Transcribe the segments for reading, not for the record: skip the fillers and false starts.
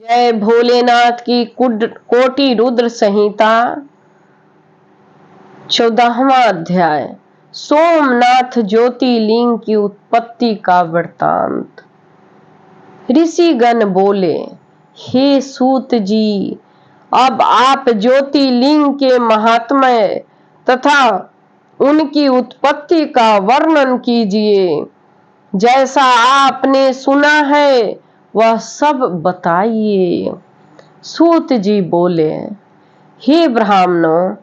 जय भोलेनाथ की कोटि रुद्र संहिता 14वां अध्याय। सोमनाथ ज्योतिर्लिंग की उत्पत्ति का वृत्तांत। ऋषिगण बोले, हे सूत जी, अब आप ज्योतिर्लिंग के महात्म्य तथा उनकी उत्पत्ति का वर्णन कीजिए। जैसा आपने सुना है वह सब बताइए। सूत जी बोले, हे ब्राह्मणों,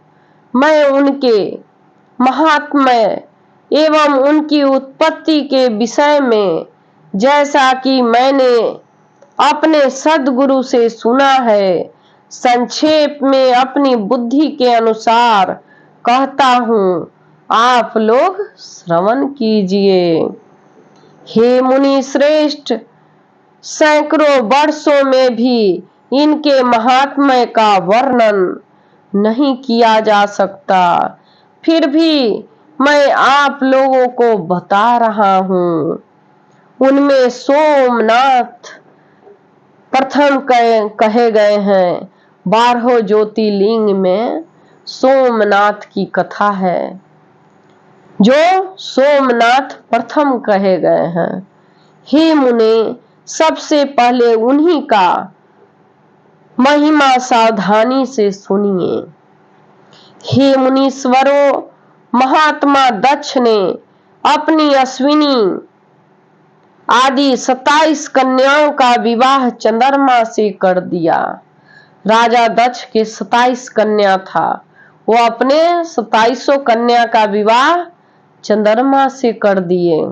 मैं उनके महात्म्य एवं उनकी उत्पत्ति के विषय में जैसा कि मैंने अपने सद्गुरु से सुना है, संक्षेप में अपनी बुद्धि के अनुसार कहता हूँ, आप लोग श्रवण कीजिए। हे मुनि श्रेष्ठ, सैकड़ों वर्षों में भी इनके महात्म्य का वर्णन नहीं किया जा सकता, फिर भी मैं आप लोगों को बता रहा हूँ। उनमें सोमनाथ प्रथम कहे गए हैं। 12 ज्योतिर्लिंग में सोमनाथ की कथा है, जो सोमनाथ प्रथम कहे गए हैं। हे मुनि, सबसे पहले उन्हीं का महिमा सावधानी से सुनिए। हे मुनीश्वरों, महात्मा दक्ष ने अपनी अश्विनी आदि 27 कन्याओं का विवाह चंद्रमा से कर दिया। राजा दक्ष के 27 कन्या था, वो अपने 27 कन्या का विवाह चंद्रमा से कर दिए।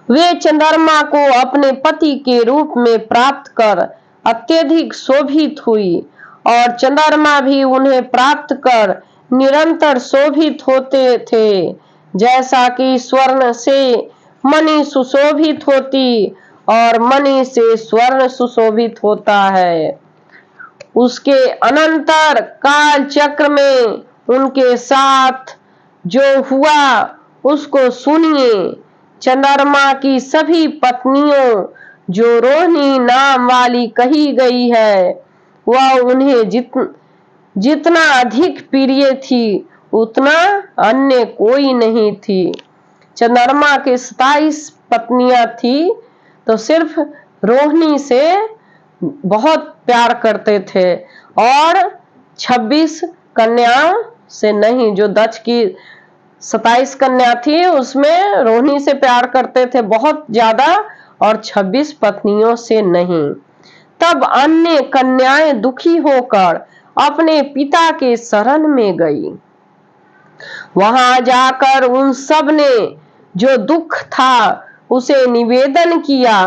वे चंद्रमा को अपने पति के रूप में प्राप्त कर अत्यधिक शोभित हुई और चंद्रमा भी उन्हें प्राप्त कर निरंतर शोभित होते थे, जैसा कि स्वर्ण से मणि सुशोभित होती और मणि से स्वर्ण सुशोभित होता है। उसके अनंतर काल चक्र में उनके साथ जो हुआ उसको सुनिए। चंद्रमा की सभी पत्नियों जो रोहिणी नाम वाली कही गई है, वह उन्हें जितना अधिक प्रिय थी उतना अन्य कोई नहीं थी। चंद्रमा के 27 पत्नियां थी, तो सिर्फ रोहिणी से बहुत प्यार करते थे और 26 कन्याओं से नहीं। जो दक्ष की 27 कन्या थी उसमें रोहिणी से प्यार करते थे बहुत ज्यादा और 26 पत्नियों से नहीं। तब अन्य कन्याएं दुखी होकर अपने पिता के शरण में गई। वहां जाकर उन सब ने जो दुख था उसे निवेदन किया।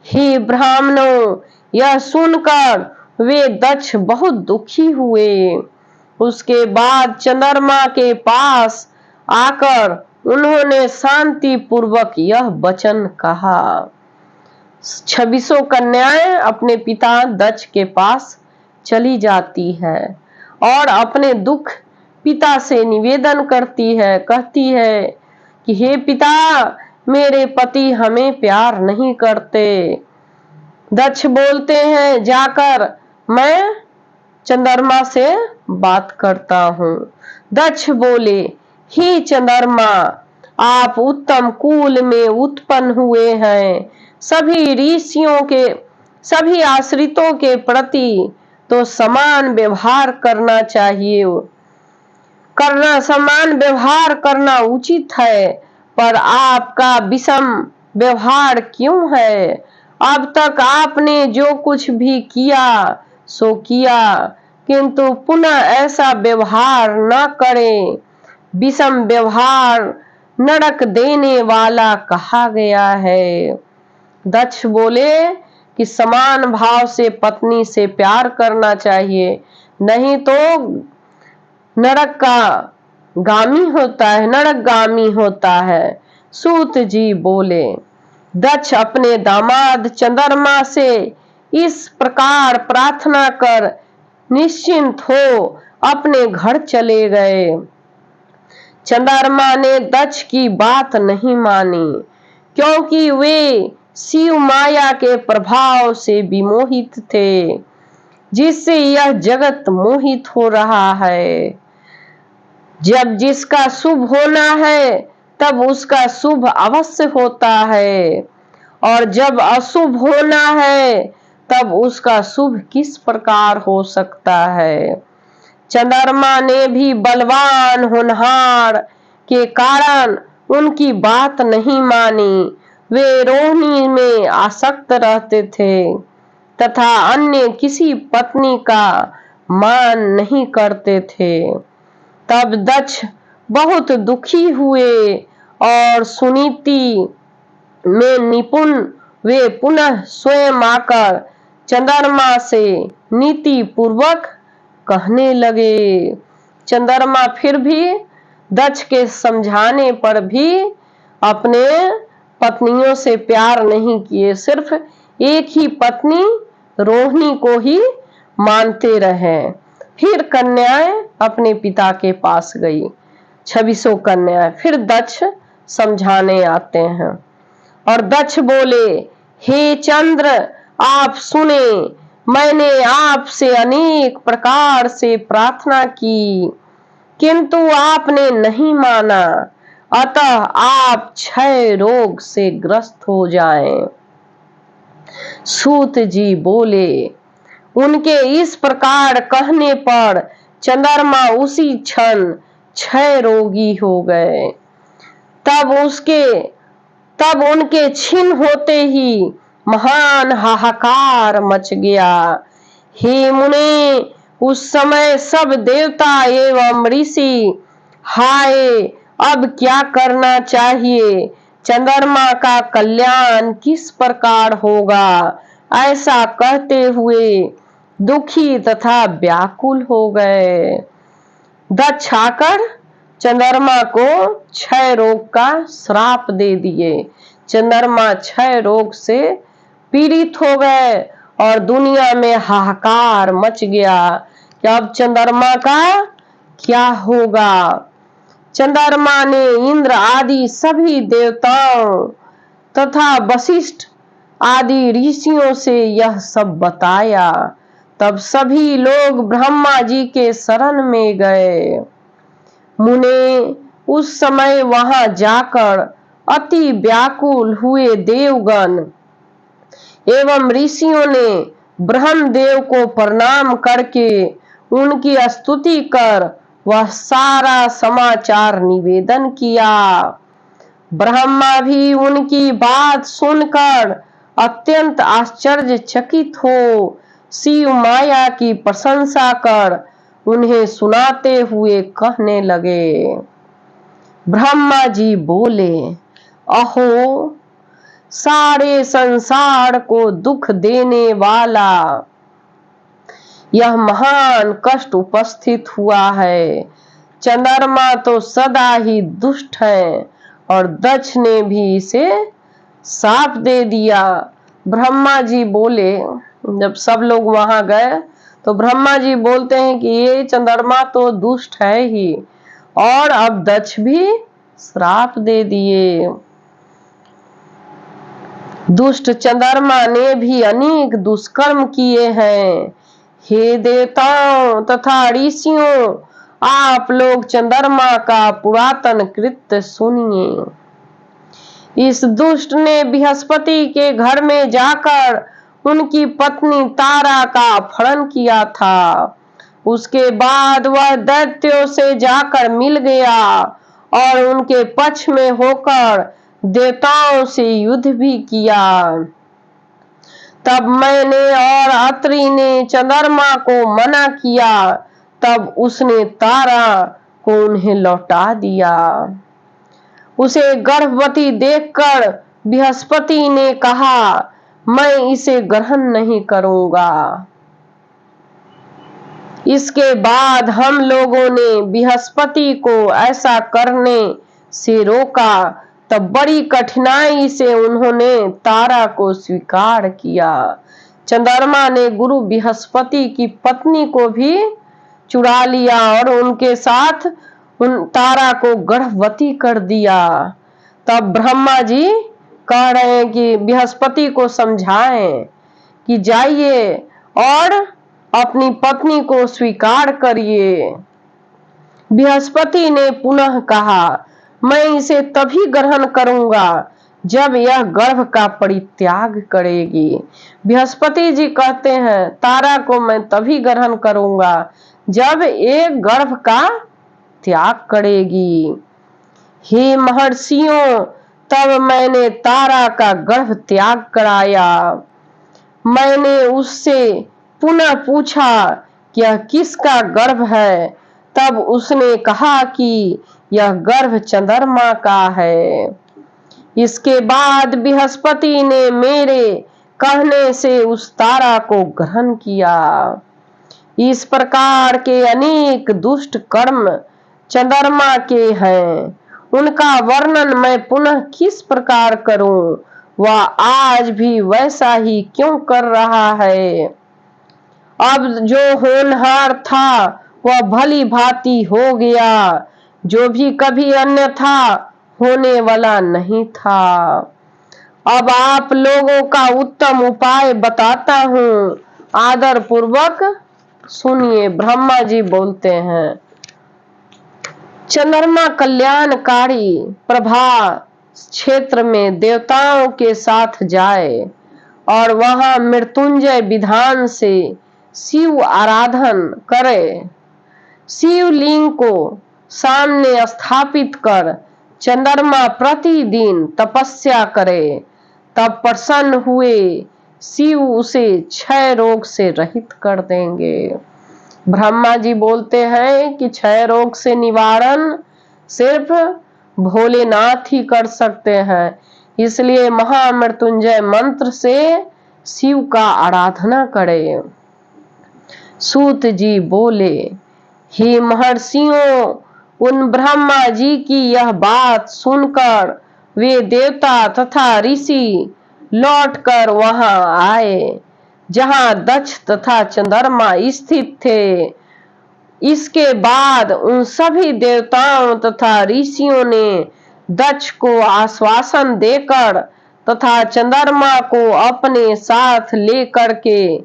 हे ब्राह्मणों, यह सुनकर वे दक्ष बहुत दुखी हुए। उसके बाद चंद्रमा के पास आकर उन्होंने शांति पूर्वक यह वचन कहा। 26 कन्याएं अपने पिता दक्ष के पास चली जाती है और अपने दुख पिता से निवेदन करती है, कहती है कि हे पिता, मेरे पति हमें प्यार नहीं करते। दक्ष बोलते हैं, जाकर मैं चंद्रमा से बात करता हूँ। दक्ष बोले, हे चंद्रमा, आप उत्तम कुल में उत्पन्न हुए हैं। सभी ऋषियों के सभी आश्रितों के प्रति तो समान व्यवहार करना चाहिए, समान व्यवहार करना उचित है, पर आपका विषम व्यवहार क्यों है? अब तक आपने जो कुछ भी किया सो किया, किंतु पुनः ऐसा व्यवहार न करें। विषम व्यवहार नरक देने वाला कहा गया है। दक्ष बोले कि समान भाव से पत्नी से प्यार करना चाहिए, नहीं तो नरक का गामी होता है, नरकगामी होता है। सूत जी बोले, दक्ष अपने दामाद चंद्रमा से इस प्रकार प्रार्थना कर निश्चिंत हो अपने घर चले गए। चंद्रमा ने दक्ष की बात नहीं मानी, क्योंकि वे शिव माया के प्रभाव से विमोहित थे, जिससे यह जगत मोहित हो रहा है। जब जिसका शुभ होना है तब उसका शुभ अवश्य होता है, और जब अशुभ होना है तब उसका शुभ किस प्रकार हो सकता है। चंद्रमा ने भी बलवान होनहार के कारण उनकी बात नहीं मानी। वे रोहिणी में आसक्त रहते थे तथा अन्य किसी पत्नी का मान नहीं करते थे। तब दक्ष बहुत दुखी हुए और सुनीति में निपुण वे पुनः स्वयं आकर चंद्रमा से नीति पूर्वक कहने लगे। चंद्रमा फिर भी दक्ष के समझाने पर भी अपने पत्नियों से प्यार नहीं किए, सिर्फ एक ही पत्नी रोहिणी को ही मानते रहे। फिर कन्याएं अपने पिता के पास गई, 26 कन्याएं। फिर दक्ष समझाने आते हैं और दक्ष बोले, हे चंद्र, आप सुने, मैंने आपसे अनेक प्रकार से प्रार्थना की, किंतु आपने नहीं माना, अतः आप क्षय रोग से ग्रस्त हो जाएं। सूत जी बोले, उनके इस प्रकार कहने पर चंद्रमा उसी क्षण क्षय रोगी हो गए। तब उनके क्षीण होते ही महान हाहाकार मच गया। हे मुने, उस समय सब देवता एवं ऋषि, हाय अब क्या करना चाहिए, चंद्रमा का कल्याण किस प्रकार होगा, ऐसा कहते हुए दुखी तथा व्याकुल हो गए। दक्ष आकर चंद्रमा को क्षय रोग का श्राप दे दिए। चंद्रमा क्षय रोग से पीड़ित हो गए और दुनिया में हाहाकार मच गया कि अब चंद्रमा का क्या होगा। चंद्रमा ने इंद्र आदि सभी देवताओं तथा वशिष्ठ आदि ऋषियों से यह सब बताया। तब सभी लोग ब्रह्मा जी के शरण में गए। मुने, उस समय वहां जाकर अति व्याकुल हुए देवगण एवं ऋषियों ने ब्रह्मदेव को प्रणाम करके उनकी स्तुति कर वह सारा समाचार निवेदन किया। ब्रह्मा भी उनकी बात सुनकर अत्यंत आश्चर्यचकित हो शिव माया की प्रशंसा कर उन्हें सुनाते हुए कहने लगे। ब्रह्मा जी बोले, अहो, सारे संसार को दुख देने वाला यह महान कष्ट उपस्थित हुआ है। चंद्रमा तो सदा ही दुष्ट है और दक्ष ने भी इसे साफ दे दिया। ब्रह्मा जी बोले, जब सब लोग वहां गए तो ब्रह्मा जी बोलते हैं कि ये चंद्रमा तो दुष्ट है ही, और अब दक्ष भी श्राप दे दिए। दुष्ट चंद्रमा ने भी अनेक दुष्कर्म किए हैं। हे देवताओं तथा ऋषियों, आप लोग चंद्रमा का पुरातन कृत्य सुनिए। इस दुष्ट ने बृहस्पति के घर में जाकर उनकी पत्नी तारा का अपहरण किया था। उसके बाद वह दैत्यों से जाकर मिल गया और उनके पक्ष में होकर देवताओं से युद्ध भी किया। तब मैंने और अत्रि ने चंद्रमा को मना किया, तब उसने तारा को उन्हें लौटा दिया। उसे गर्भवती देखकर बृहस्पति ने कहा, मैं इसे ग्रहण नहीं करूंगा। इसके बाद हम लोगों ने बृहस्पति को ऐसा करने से रोका। तब बड़ी कठिनाई से उन्होंने तारा को स्वीकार किया। चंद्रमा ने गुरु बृहस्पति की पत्नी को भी चुरा लिया और उनके साथ उन तारा को गर्भवती कर दिया। तब ब्रह्मा जी कह रहे हैं कि बृहस्पति को समझाएं कि जाइए और अपनी पत्नी को स्वीकार करिए। बृहस्पति ने पुनः कहा, मैं इसे तभी ग्रहण करूंगा जब यह गर्भ का परित्याग करेगी। बृहस्पति जी कहते हैं, तारा को मैं तभी ग्रहण करूंगा जब एक गर्भ का त्याग करेगी। हे महर्षियों, तब मैंने तारा का गर्भ त्याग कराया। मैंने उससे पुनः पूछा कि यह किसका गर्भ है? तब उसने कहा कि यह गर्भ चंद्रमा का है। इसके बाद बृहस्पति ने मेरे कहने से उस तारा को ग्रहण किया। इस प्रकार के अनेक दुष्ट कर्म चंद्रमा के हैं, उनका वर्णन मैं पुनः किस प्रकार करूं? वह आज भी वैसा ही क्यों कर रहा है? अब जो होनहार था वह भली भांति हो गया, जो भी कभी अन्यथा होने वाला नहीं था। अब आप लोगों का उत्तम उपाय बताता हूँ, आदर पूर्वक सुनिए। ब्रह्मा जी बोलते हैं, चंद्रमा कल्याणकारी प्रभा क्षेत्र में देवताओं के साथ जाए और वहां मृत्युंजय विधान से शिव आराधन करे। शिवलिंग को सामने स्थापित कर चंद्रमा प्रतिदिन तपस्या करे, तब प्रसन्न हुए शिव उसे क्षय रोग से रहित कर देंगे। ब्रह्मा जी बोलते हैं कि क्षय रोग से निवारण सिर्फ भोलेनाथ ही कर सकते हैं, इसलिए महामृत्युंजय मंत्र से शिव का आराधना करे। सूत जी बोले, हे महर्षियों, उन ब्रह्मा जी की यह बात सुनकर वे देवता तथा ऋषि लौटकर वहां आए जहां दक्ष तथा चंद्रमा स्थित थे। इसके बाद उन सभी देवताओं तथा ऋषियों ने दक्ष को आश्वासन देकर तथा चंद्रमा को अपने साथ लेकर के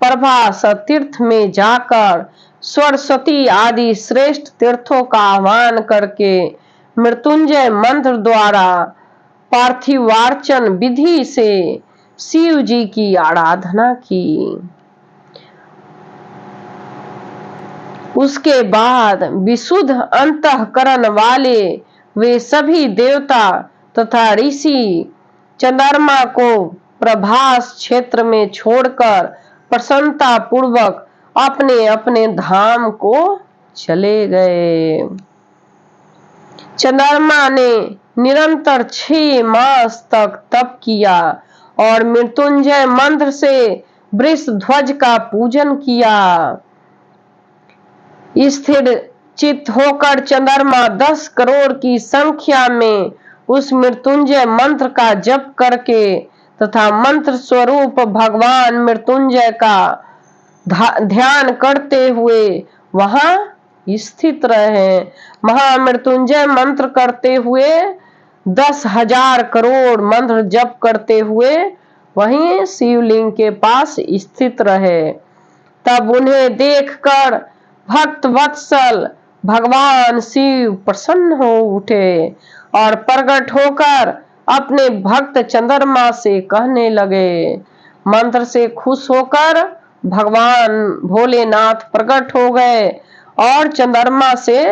प्रभास तीर्थ में जाकर सरस्वती आदि श्रेष्ठ तीर्थों का आह्वान करके मृत्युंजय मंत्र द्वारा पार्थिवार्चन विधि से शिव जी की आराधना की। उसके बाद विशुद्ध अंतःकरण वाले वे सभी देवता तथा ऋषि चंद्रमा को प्रभास क्षेत्र में छोड़कर प्रसन्नता पूर्वक अपने अपने धाम को चले गए। चंद्रमा ने निरंतर 6 मास तक तप किया और मृत्युंजय मंत्र से वृष ध्वज का पूजन किया। स्थिर चित्त होकर चंद्रमा 10 करोड़ की संख्या में उस मृत्युंजय मंत्र का जप करके तथा मंत्र स्वरूप भगवान मृत्युंजय का ध्यान करते हुए वहां स्थित रहे। महामृत्युंजय मंत्र करते हुए 10,000 करोड़ मंत्र जप करते हुए वहीं शिवलिंग के पास स्थित रहे। तब उन्हें देखकर भक्त वत्सल भगवान शिव प्रसन्न हो उठे और प्रकट होकर अपने भक्त चंद्रमा से कहने लगे। मंत्र से खुश होकर भगवान भोलेनाथ प्रकट हो गए और चंद्रमा से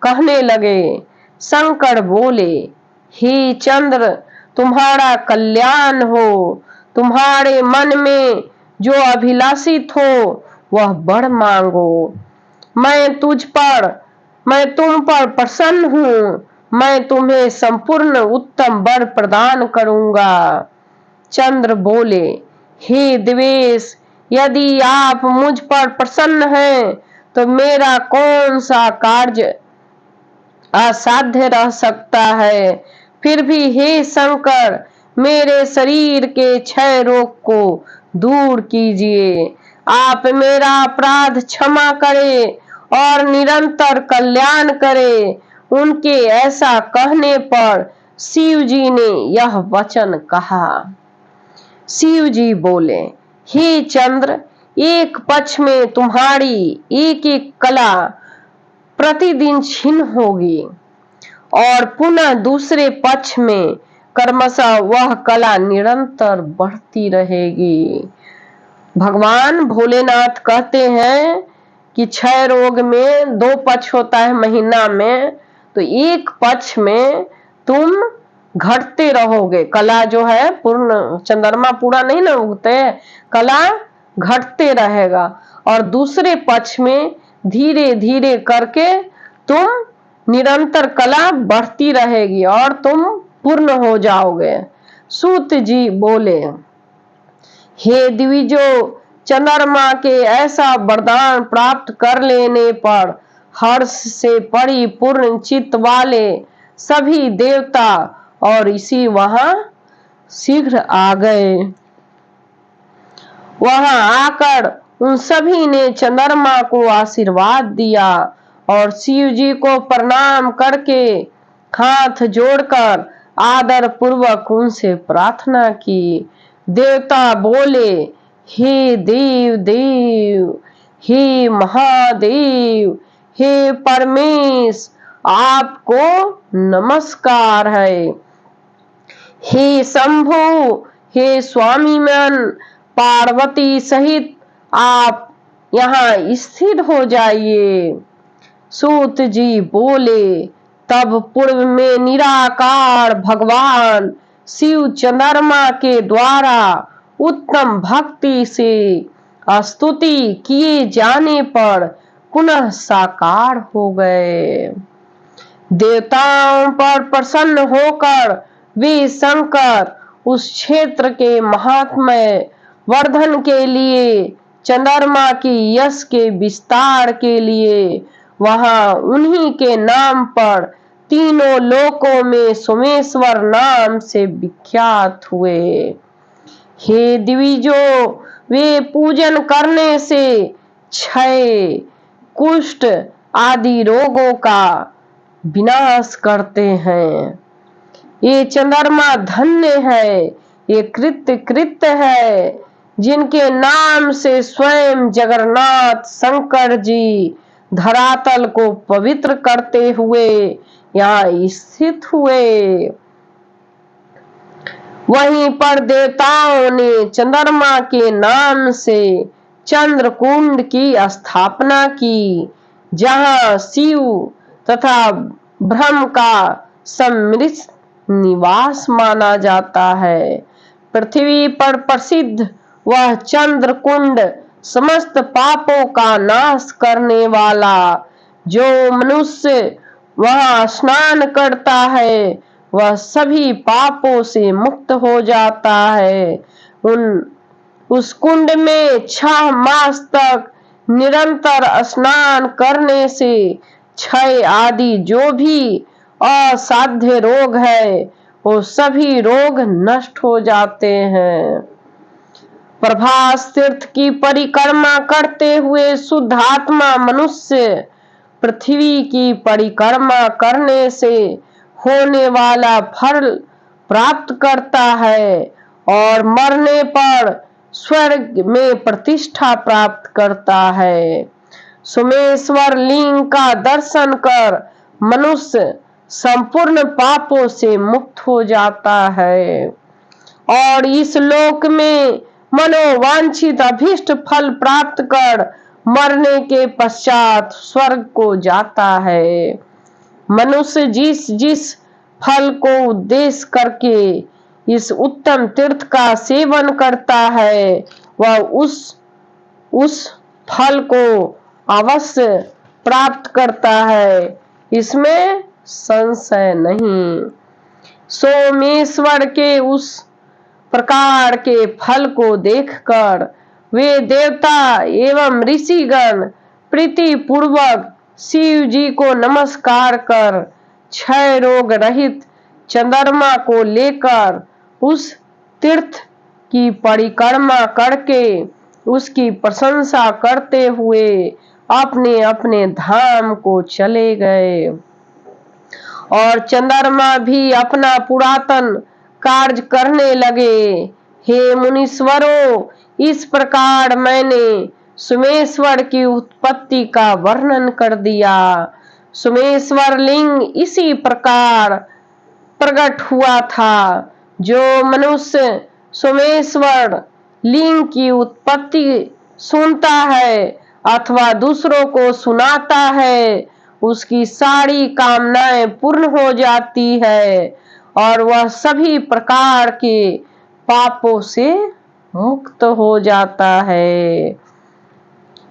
कहने लगे। शंकर बोले, हे चंद्र, तुम्हारा कल्याण हो, तुम्हारे मन में जो अभिलाषित हो वह वर मांगो। मैं तुम पर प्रसन्न हूँ, मैं तुम्हें संपूर्ण उत्तम वर प्रदान करूंगा। चंद्र बोले, हे देवेश, यदि आप मुझ पर प्रसन्न हैं तो मेरा कौन सा कार्य असाध्य रह सकता है। फिर भी हे शंकर, मेरे शरीर के क्षय रोग को दूर कीजिए। आप मेरा अपराध क्षमा करें और निरंतर कल्याण करें। उनके ऐसा कहने पर शिव जी ने यह वचन कहा। शिव जी बोले, हे चंद्र, एक पक्ष में तुम्हारी एक एक कला प्रतिदिन क्षीण होगी और पुनः दूसरे पक्ष में क्रमशः वह कला निरंतर बढ़ती रहेगी। भगवान भोलेनाथ कहते हैं कि क्षय रोग में 2 पक्ष होता है महीना में, तो एक पक्ष में तुम घटते रहोगे। कला जो है पूर्ण, चंद्रमा पूरा नहीं ना उगते, कला घटते रहेगा और दूसरे पक्ष में धीरे धीरे करके तुम निरंतर कला बढ़ती रहेगी और तुम पूर्ण हो जाओगे। सूत जी बोले, हे द्विजो, चंद्रमा के ऐसा वरदान प्राप्त कर लेने पर हर्ष से परिपूर्ण चित्त वाले सभी देवता और ऋषि वहां शीघ्र आ गए। वहां आकर उन सभी ने चंद्रमा को आशीर्वाद दिया और शिव जी को प्रणाम करके हाथ जोड़कर आदर पूर्वक उनसे प्रार्थना की। देवता बोले, हे देव देव, हे महादेव, हे परमेश, आपको नमस्कार है। हे शंभु, हे स्वामी मन, पार्वती सहित आप यहाँ स्थिर हो जाइए। सूत जी बोले, तब पूर्व में निराकार भगवान शिव चंद्रमा के द्वारा उत्तम भक्ति से स्तुति किए जाने पर पुनः साकार हो गए। देवताओं पर प्रसन्न होकर वे शंकर उस क्षेत्र के महात्म्य वर्धन के लिए, चंद्रमा की यश के विस्तार के लिए वहां उन्हीं के नाम पर तीनों लोकों में सोमेश्वर नाम से विख्यात हुए। हे द्विजो, वे पूजन करने से क्षय, कुष्ठ आदि रोगों का विनाश करते हैं। ये चंद्रमा धन्य है, ये कृत्य है, जिनके नाम से स्वयं जगन्नाथ शंकर जी धरातल को पवित्र करते हुए यहाँ स्थित हुए। वहीं पर देवताओं ने चंद्रमा के नाम से चंद्रकुंड की स्थापना की, जहां शिव तथा ब्रह्म का सम्मिलित निवास माना जाता है। पृथ्वी पर प्रसिद्ध वह चंद्रकुंड समस्त पापों का नाश करने वाला, जो मनुष्य वहां स्नान करता है वह सभी पापों से मुक्त हो जाता है। उस कुंड में 6 मास तक निरंतर स्नान करने से क्षय आदि जो भी असाध्य रोग है वो सभी रोग नष्ट हो जाते हैं। प्रभास तीर्थ की परिक्रमा करते हुए शुद्ध आत्मा मनुष्य पृथ्वी की परिक्रमा करने से होने वाला फल प्राप्त करता है और मरने पर स्वर्ग में प्रतिष्ठा प्राप्त करता है। सोमेश्वर लिंग का दर्शन कर मनुष्य संपूर्ण पापों से मुक्त हो जाता है और इस लोक में मनोवांछित अभीष्ट फल प्राप्त कर मरने के पश्चात स्वर्ग को जाता है। मनुष्य जिस जिस फल को उद्देश्य करके इस उत्तम तीर्थ का सेवन करता है वह उस फल को अवश्य प्राप्त करता है, इसमें संशय नहीं। सोमेश्वर के उस प्रकार के फल को देखकर वे देवता एवं ऋषिगण प्रीति पूर्वक शिव जी को नमस्कार कर क्षय रोग रहित चंद्रमा को लेकर उस तीर्थ की परिक्रमा करके उसकी प्रशंसा करते हुए अपने अपने धाम को चले गए और चंद्रमा भी अपना पुरातन कार्य करने लगे। हे मुनीश्वरों, इस प्रकार मैंने सोमेश्वर की उत्पत्ति का वर्णन कर दिया। सोमेश्वर लिंग इसी प्रकार प्रकट हुआ था। जो मनुष्य सोमेश्वर लिंग की उत्पत्ति सुनता है अथवा दूसरों को सुनाता है, उसकी सारी कामनाएं पूर्ण हो जाती है और वह सभी प्रकार के पापों से मुक्त हो जाता है।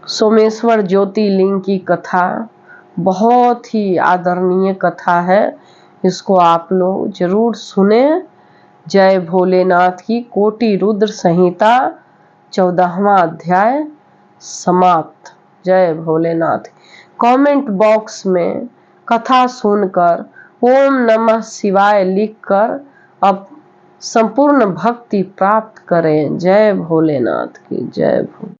सोमेश्वर ज्योतिर्लिंग की कथा बहुत ही आदरणीय कथा है, इसको आप लोग जरूर सुने। जय भोलेनाथ की। कोटि रुद्र संहिता 14वां अध्याय समाप्त। जय भोलेनाथ। कमेंट बॉक्स में कथा सुनकर ओम नमः शिवाय लिखकर अब संपूर्ण भक्ति प्राप्त करें। जय भोलेनाथ की। जय भोले।